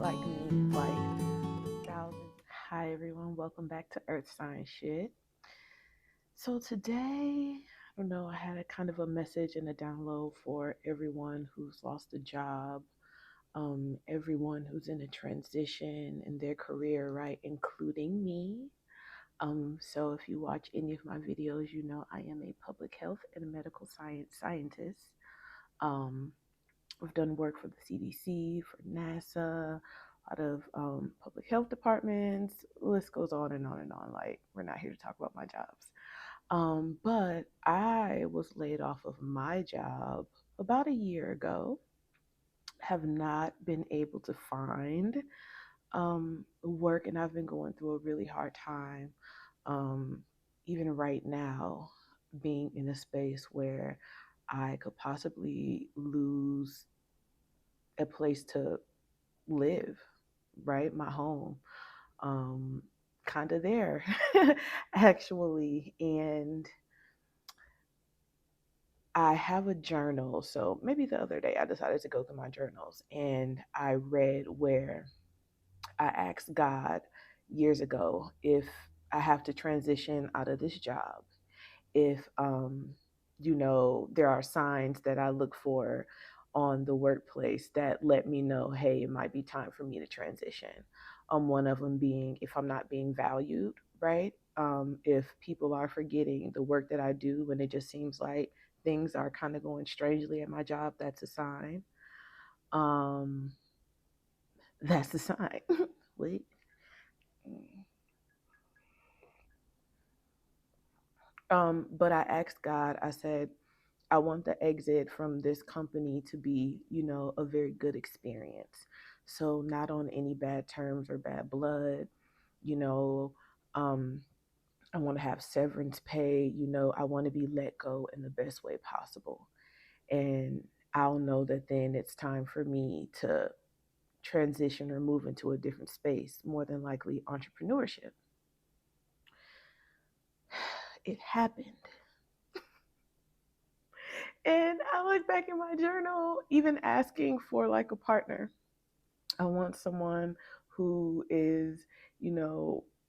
like me, like thousands. Hi, everyone. Welcome back to Earth Science Shit. So, today, I don't know, I had a kind of a message and a download for everyone who's lost a job, everyone who's in a transition in their career, right, including me. So, if you watch any of my videos, you know I am a public health and medical science scientist. Um, We've done work for the CDC, for NASA, a lot of public health departments. The list goes on and on and on. Like, we're not here to talk about my jobs. But I was laid off of my job about a year ago. Have not been able to find work, and I've been going through a really hard time. Um, Even right now, being in a space where I could possibly lose a place to live, right? My home. Um, Kind of there, actually. And I have a journal. So maybe the other day I decided to go through my journals and I read where I asked God years ago if I have to transition out of this job, if there are signs that I look for on the workplace that let me know, hey, it might be time for me to transition. One of them being if I'm not being valued, right? If people are forgetting the work that I do and it just seems like things are kind of going strangely at my job, that's a sign. Um, that's a sign. Wait. But I asked God, I said, I want the exit from this company to be, a very good experience. So, not on any bad terms or bad blood, you know. Um, I want to have severance pay, I want to be let go in the best way possible. And I'll know that then it's time for me to transition or move into a different space, more than likely entrepreneurship. It happened. And I look back in my journal, even asking for like a partner. I want someone who is,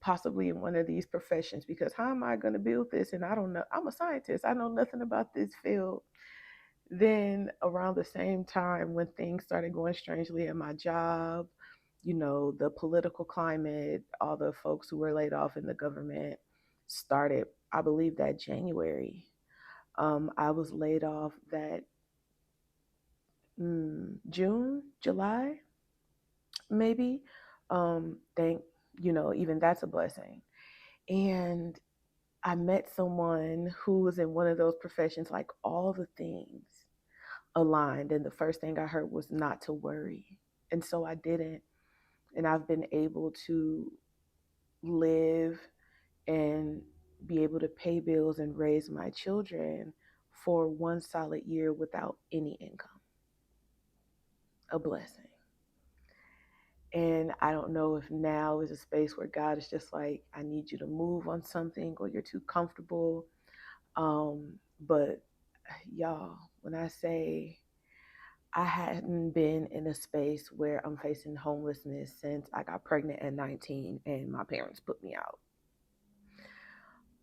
possibly in one of these professions because how am I going to build this? And I don't know. I'm a scientist. I know nothing about this field. Then around the same time when things started going strangely at my job, the political climate, all the folks who were laid off in the government started, I believe that January. I was laid off that June, July, maybe. Thank, even that's a blessing. And I met someone who was in one of those professions, like all the things aligned. And the first thing I heard was not to worry. And so I didn't. And I've been able to live and be able to pay bills and raise my children for one solid year without any income. A blessing. And I don't know if now is a space where God is just like, I need you to move on something or you're too comfortable. But y'all, when I say I hadn't been in a space where I'm facing homelessness since I got pregnant at 19 and my parents put me out.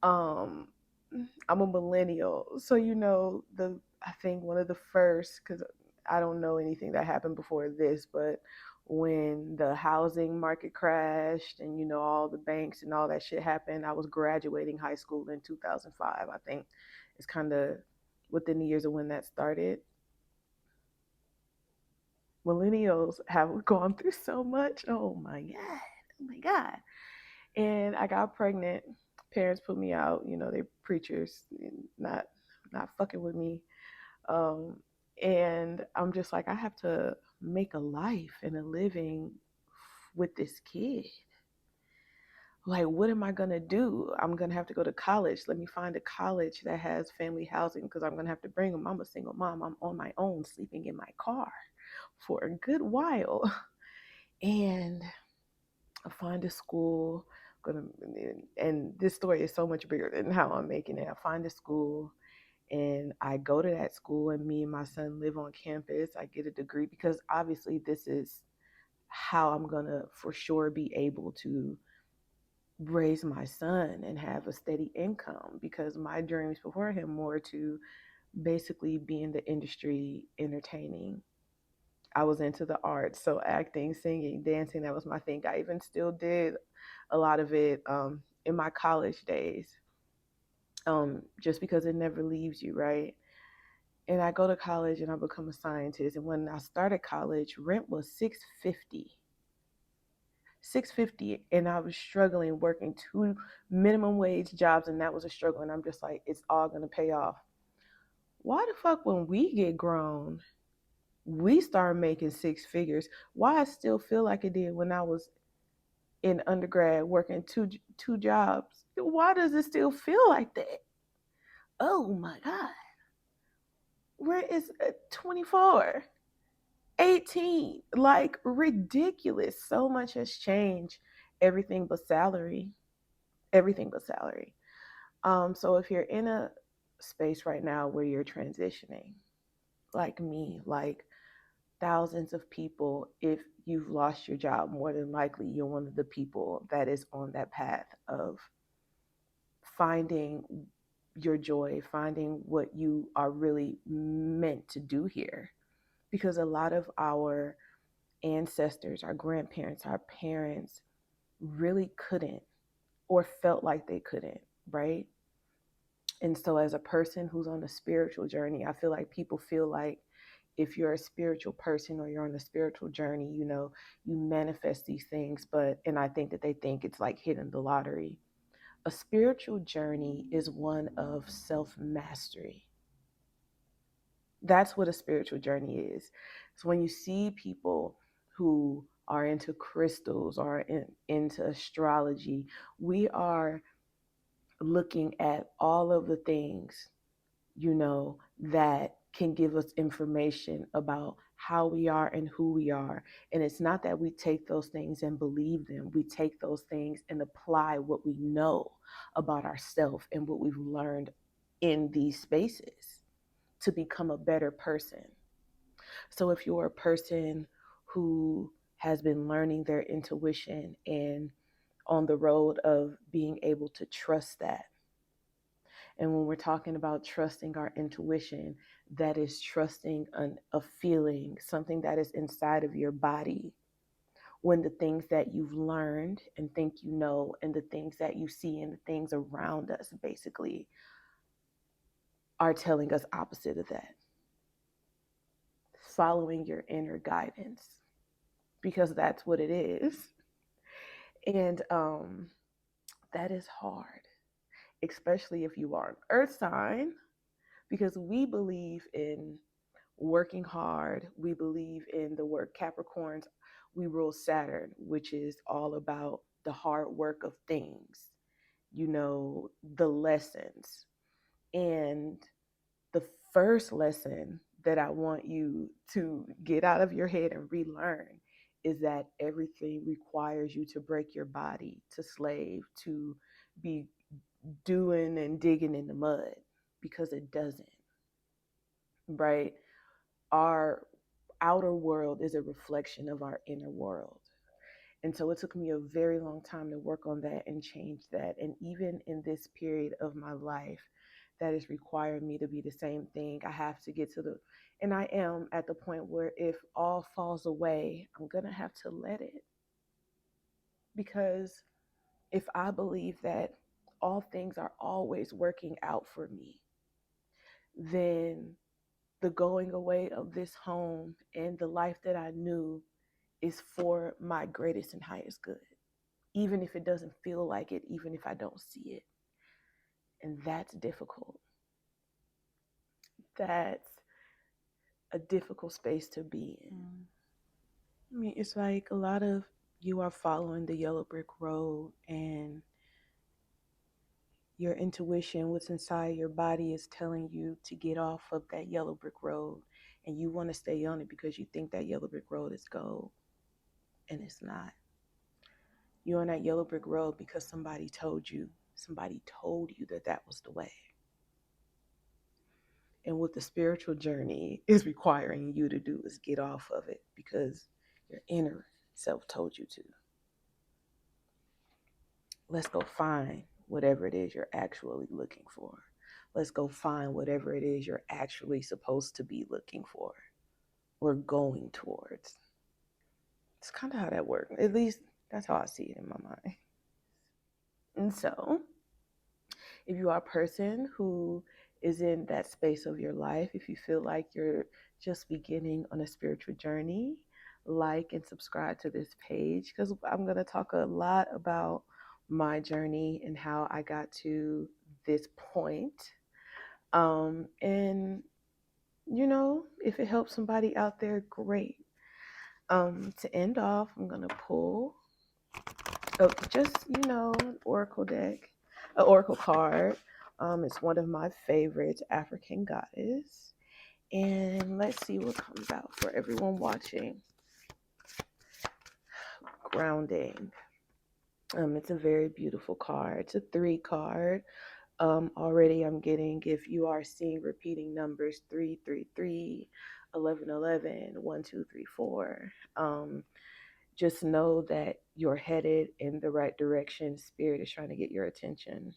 Um, I'm a millennial. So, I think one of the first, because I don't know anything that happened before this, but when the housing market crashed and, all the banks and all that shit happened, I was graduating high school in 2005. I think it's kind of within the years of when that started. Millennials have gone through so much. Oh my God. Oh my God. And I got pregnant. Parents put me out. They preachers, not fucking with me. Um, and I'm just like, I have to make a life and a living with this kid. Like, what am I gonna do? I'm gonna have to go to college. Let me find a college that has family housing because I'm gonna have to bring them. I'm a single mom. I'm on my own, sleeping in my car for a good while. And I find a school. Gonna and this story is so much bigger than how I'm making it. I find a school and I go to that school and me and my son live on campus. I get a degree because obviously this is how I'm going to for sure be able to raise my son and have a steady income, because my dreams before him were to basically be in the industry entertaining. I was into the arts, so acting, singing, dancing, that was my thing. I even still did a lot of it in my college days, just because it never leaves you, right? And I go to college and I become a scientist. And when I started college, rent was 650. 650, and I was struggling working two minimum wage jobs, and that was a struggle. And I'm just like, it's all gonna pay off. Why the fuck when we get grown, we start making six figures? Why I still feel like it did when I was in undergrad working two jobs? Why does it still feel like that? Oh my god, where is 24? 18, like ridiculous. So much has changed. Everything but salary. Everything but salary. So if you're in a space right now where you're transitioning, like me, like thousands of people, if you've lost your job, more than likely you're one of the people that is on that path of finding your joy, finding what you are really meant to do here. Because a lot of our ancestors, our grandparents, our parents really couldn't, or felt like they couldn't, right? And so, as a person who's on a spiritual journey, I feel like people feel like if you're a spiritual person or you're on a spiritual journey, you manifest these things. And I think that they think it's like hitting the lottery. A spiritual journey is one of self mastery. That's what a spiritual journey is. So when you see people who are into crystals or into astrology, we are looking at all of the things, that can give us information about how we are and who we are. And it's not that we take those things and believe them. We take those things and apply what we know about ourselves and what we've learned in these spaces to become a better person. So if you're a person who has been learning their intuition and on the road of being able to trust that, and when we're talking about trusting our intuition, that is trusting a feeling, something that is inside of your body. When the things that you've learned and think you know, and the things that you see and the things around us basically are telling us opposite of that. Following your inner guidance, because that's what it is. And that is hard, especially if you are an earth sign, because we believe in working hard. We believe in the work. Capricorns, we rule Saturn, which is all about the hard work of things, the lessons. And the first lesson that I want you to get out of your head and relearn is that everything requires you to break your body, to slave, to be doing and digging in the mud, because it doesn't, right? Our outer world is a reflection of our inner world. And so it took me a very long time to work on that and change that. And even in this period of my life, that is requiring me to be the same thing. I have to get to and I am at the point where if all falls away, I'm going to have to let it. Because if I believe that all things are always working out for me, then the going away of this home and the life that I knew is for my greatest and highest good, even if it doesn't feel like it, even if I don't see it. And that's difficult. That's a difficult space to be in. I mean, it's like a lot of you are following the yellow brick road, and your intuition, what's inside your body, is telling you to get off of that yellow brick road, and you want to stay on it because you think that yellow brick road is gold, and it's not. You're on that yellow brick road because somebody told you that that was the way. And what the spiritual journey is requiring you to do is get off of it, because your inner self told you to. Let's go find whatever it is you're actually looking for. Let's go find whatever it is you're actually supposed to be looking for or going towards. It's kind of how that works. At least that's how I see it in my mind. And so, if you are a person who is in that space of your life, if you feel like you're just beginning on a spiritual journey, like and subscribe to this page because I'm going to talk a lot about my journey and how I got to this point. And, if it helps somebody out there, great. To end off, I'm going to pull just, an oracle deck, an oracle card. It's one of my favorites, African Goddess. And let's see what comes out for everyone watching. Grounding. It's a very beautiful card. It's a 3 card. Already I'm getting, if you are seeing repeating numbers, 333, 1111, 1234. Just know that you're headed in the right direction. Spirit is trying to get your attention.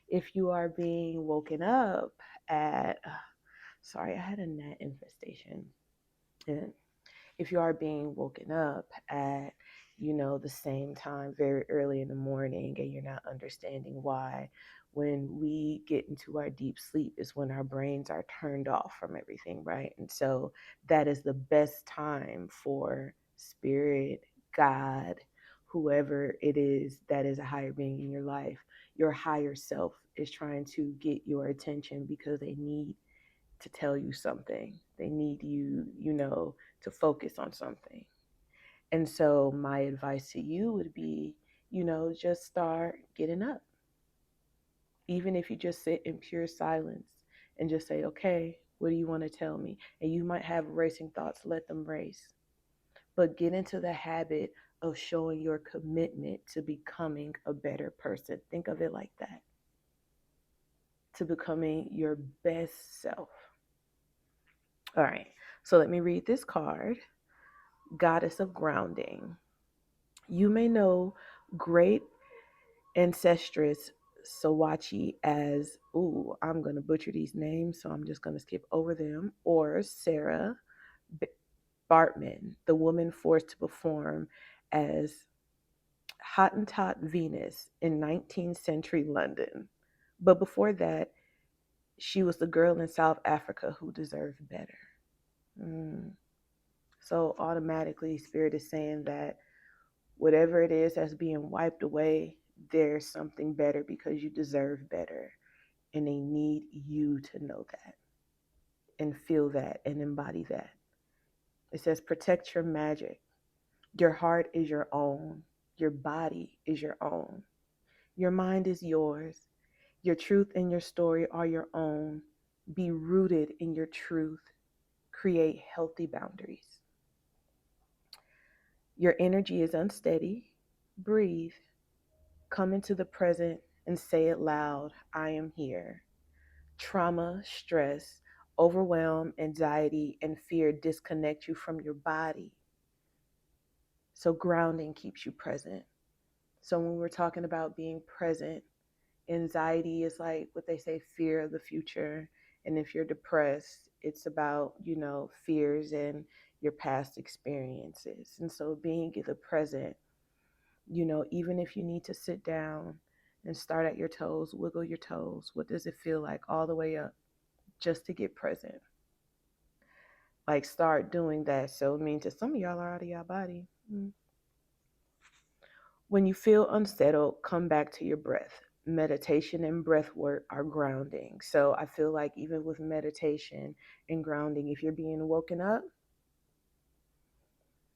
If you are being woken up at, sorry, I had a gnat infestation. And if you are being woken up at, the same time, very early in the morning, and you're not understanding why, when we get into our deep sleep is when our brains are turned off from everything, right? And so that is the best time for spirit, God, whoever it is that is a higher being in your life. Your higher self is trying to get your attention because they need to tell you something. They need you, to focus on something. And so my advice to you would be, just start getting up. Even if you just sit in pure silence and just say, okay, what do you want to tell me? And you might have racing thoughts, let them race. But get into the habit of showing your commitment to becoming a better person. Think of it like that. To becoming your best self. All right. So let me read this card. Goddess of Grounding. You may know great ancestress Sawachi as, I'm going to butcher these names, so I'm just going to skip over them, or Sarah Bartman, the woman forced to perform as Hottentot Venus in 19th century London. But before that, she was the girl in South Africa who deserved better. So automatically, Spirit is saying that whatever it is that's being wiped away, there's something better because you deserve better. And they need you to know that and feel that and embody that. It says, protect your magic. Your heart is your own. Your body is your own. Your mind is yours. Your truth and your story are your own. Be rooted in your truth. Create healthy boundaries. Your energy is unsteady. Breathe. Come into the present and say it loud. I am here. Trauma, stress, overwhelm, anxiety, and fear disconnect you from your body. So grounding keeps you present. So when we're talking about being present, anxiety is like what they say, fear of the future. And if you're depressed, it's about, fears and your past experiences. And so being in the present, even if you need to sit down and start at your toes, wiggle your toes. What does it feel like all the way up just to get present? Like start doing that. So it means that some of y'all are out of your body. When you feel unsettled, come back to your breath. Meditation and breath work are grounding. So I feel like even with meditation and grounding, if you're being woken up,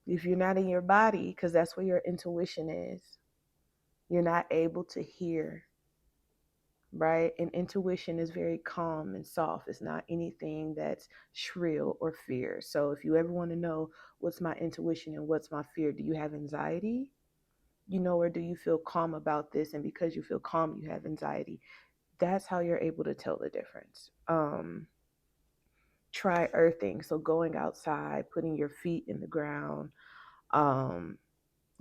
if you're not in your body, because that's where your intuition is, you're not able to hear, right? And intuition is very calm and soft. It's not anything that's shrill or fear. So if you ever want to know what's my intuition and what's my fear, do you have anxiety? Or do you feel calm about this? And because you feel calm, you have anxiety. That's how you're able to tell the difference. Try earthing. So going outside, putting your feet in the ground,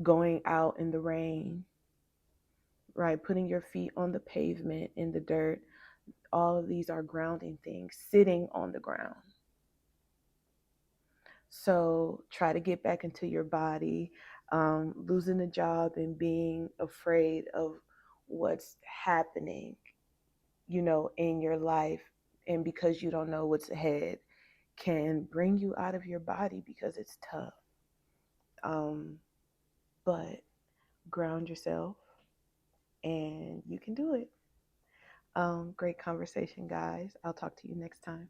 going out in the rain, right? Putting your feet on the pavement, in the dirt. All of these are grounding things, sitting on the ground. So try to get back into your body. Losing a job and being afraid of what's happening, in your life, and because you don't know what's ahead, can bring you out of your body because it's tough. Um, but ground yourself and you can do it. Great conversation, guys. I'll talk to you next time.